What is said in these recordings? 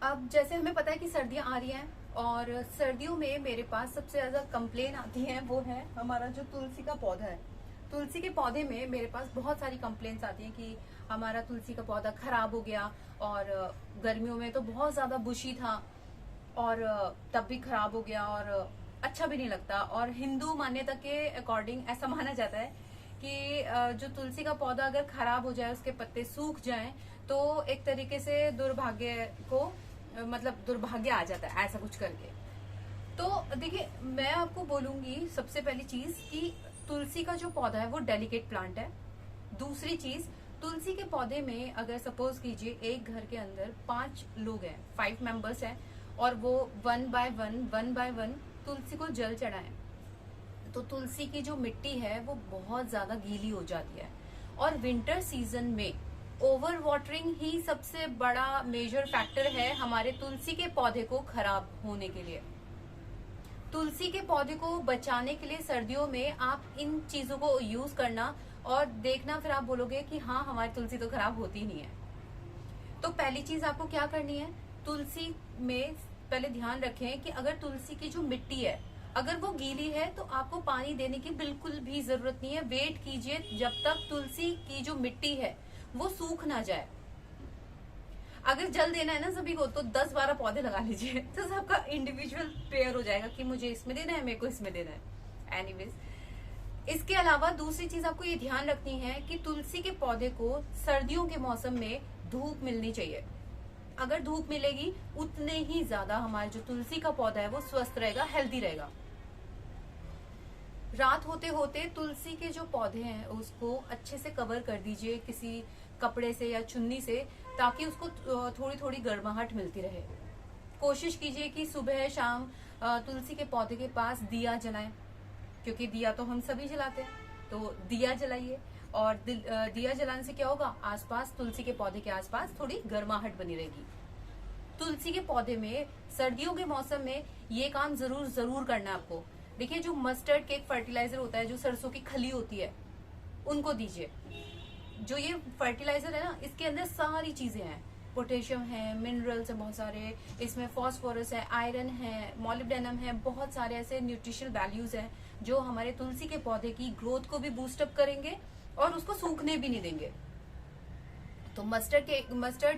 अब जैसे हमें पता है कि सर्दियां आ रही हैं और सर्दियों में मेरे पास सबसे ज्यादा कंप्लेन आती है वो है हमारा जो तुलसी का पौधा है। तुलसी के पौधे में मेरे पास बहुत सारी कंप्लेंट्स आती हैं कि हमारा तुलसी का पौधा खराब हो गया और गर्मियों में तो बहुत ज्यादा बुशी था और तब भी खराब हो गया और अच्छा भी नहीं लगता। और हिंदू मान्यता के अकॉर्डिंग ऐसा माना जाता है कि जो तुलसी का पौधा अगर खराब हो जाए, उसके पत्ते सूख जाएं, तो एक तरीके से दुर्भाग्य को मतलब दुर्भाग्य आ जाता है ऐसा कुछ करके। तो देखिए, मैं आपको बोलूंगी सबसे पहली चीज कि तुलसी का जो पौधा है वो डेलिकेट प्लांट है। दूसरी चीज, तुलसी के पौधे में अगर सपोज कीजिए एक घर के अंदर 5 लोग हैं, 5 मेंबर्स हैं और वो वन बाय वन तुलसी को जल चढ़ाएं, तो तुलसी की जो मिट्टी है वो बहुत ज्यादा गीली हो जाती है। और विंटर सीजन में ओवर वाटरिंग ही सबसे बड़ा मेजर फैक्टर है हमारे तुलसी के पौधे को खराब होने के लिए। तुलसी के पौधे को बचाने के लिए सर्दियों में आप इन चीजों को यूज करना और देखना, फिर आप बोलोगे कि हाँ, हमारी तुलसी तो खराब होती नहीं है। तो पहली चीज आपको क्या करनी है, तुलसी में पहले ध्यान रखें कि अगर तुलसी की जो मिट्टी है अगर वो गीली है तो आपको पानी देने की बिल्कुल भी जरूरत नहीं है। वेट कीजिए जब तक तुलसी की जो मिट्टी है वो सूख ना जाए। अगर जल देना है ना सभी को, तो 10-12 पौधे लगा लीजिए, तो सबका इंडिविजुअल पेयर हो जाएगा कि मुझे इसमें देना है, मेरे को इसमें देना है। एनीवेज, इसके अलावा दूसरी चीज आपको ये ध्यान रखनी है कि तुलसी के पौधे को सर्दियों के मौसम में धूप मिलनी चाहिए। अगर धूप मिलेगी उतने ही ज्यादा हमारा जो तुलसी का पौधा है वो स्वस्थ रहेगा, हेल्दी रहेगा। रात होते होते तुलसी के जो पौधे हैं उसको अच्छे से कवर कर दीजिए किसी कपड़े से या चुन्नी से, ताकि उसको थोड़ी थोड़ी गर्माहट मिलती रहे। कोशिश कीजिए कि सुबह शाम तुलसी के पौधे के पास दिया जलाएं, क्योंकि दिया तो हम सभी जलाते हैं, तो दिया जलाइए। और दिया जलाने से क्या होगा, आसपास तुलसी के पौधे के आसपास थोड़ी गर्माहट बनी रहेगी। तुलसी के पौधे में सर्दियों के मौसम में ये काम जरूर करना है आपको। देखिए, जो मस्टर्ड केक फर्टिलाइजर होता है, जो सरसों की खली होती है, उनको दीजिए। जो ये फर्टिलाइजर है ना, इसके अंदर सारी चीजें हैं, पोटेशियम है, मिनरल्स है बहुत सारे, इसमें फॉस्फोरस है, आयरन है, मॉलिब्डेनम है, बहुत सारे ऐसे न्यूट्रिशनल वैल्यूज हैं जो हमारे तुलसी के पौधे की ग्रोथ को भी बूस्टअप करेंगे और उसको सूखने भी नहीं देंगे। तो मस्टर्ड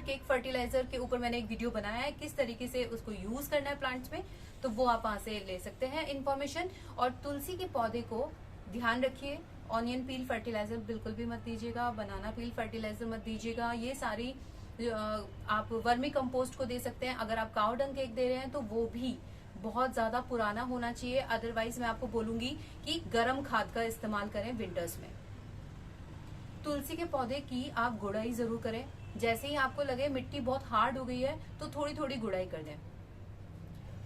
केक फर्टिलाइजर के ऊपर मैंने एक वीडियो बनाया है किस तरीके से उसको यूज करना है प्लांट्स में, तो वो आप वहां से ले सकते हैं इंफॉर्मेशन। और तुलसी के पौधे को ध्यान रखिए, ऑनियन पील फर्टिलाइजर बिल्कुल भी मत दीजिएगा, बनाना पील फर्टिलाइजर मत दीजिएगा। ये सारी आप वर्मी कंपोस्ट को दे सकते हैं। अगर आप काऊ डंग केक दे रहे हैं तो वो भी बहुत ज्यादा पुराना होना चाहिए। अदरवाइज मैं आपको बोलूंगी कि गर्म खाद का इस्तेमाल करें विंटर्स में। तुलसी के पौधे की आप गुड़ाई जरूर करें। जैसे ही आपको लगे मिट्टी बहुत हार्ड हो गई है तो थोड़ी थोड़ी गुड़ाई कर दें।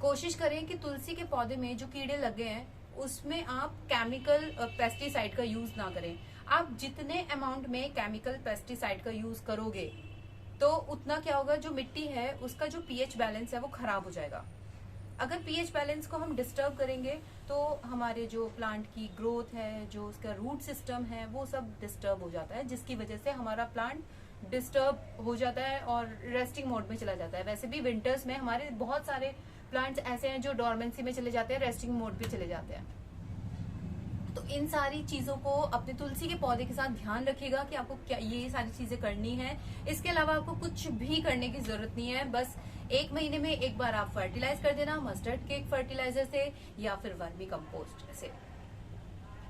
कोशिश करें कि तुलसी के पौधे में जो कीड़े लगे हैं उसमें आप केमिकल पेस्टिसाइड का यूज ना करें। आप जितने अमाउंट में केमिकल पेस्टिसाइड का यूज करोगे तो उतना क्या होगा, जो मिट्टी है उसका जो पीएच बैलेंस है वो खराब हो जाएगा। अगर पीएच बैलेंस को हम डिस्टर्ब करेंगे तो हमारे जो प्लांट की ग्रोथ है, जो उसका रूट सिस्टम है, वो सब डिस्टर्ब हो जाता है, जिसकी वजह से हमारा प्लांट डिस्टर्ब हो जाता है और रेस्टिंग मोड में चला जाता है। वैसे भी विंटर्स में हमारे बहुत सारे प्लांट्स ऐसे हैं जो डोरमेंसी में चले जाते हैं, रेस्टिंग मोड पे चले जाते हैं। तो इन सारी चीजों को अपने तुलसी के पौधे के साथ ध्यान रखिएगा कि आपको क्या ये सारी चीजें करनी है। इसके अलावा आपको कुछ भी करने की जरूरत नहीं है। बस 1 महीने में एक बार आप फर्टिलाइज कर देना मस्टर्ड केक फर्टिलाइजर से या फिर वर्मी कंपोस्ट से।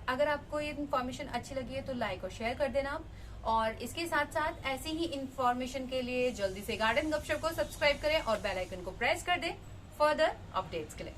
अगर आपको ये इन्फॉर्मेशन अच्छी लगी है तो लाइक और शेयर कर देना आप। और इसके साथ साथ ऐसी ही इन्फॉर्मेशन के लिए जल्दी से गार्डन गपशप को सब्सक्राइब करें और बेल आइकन को प्रेस कर दें फर्दर अपडेट्स के लिए।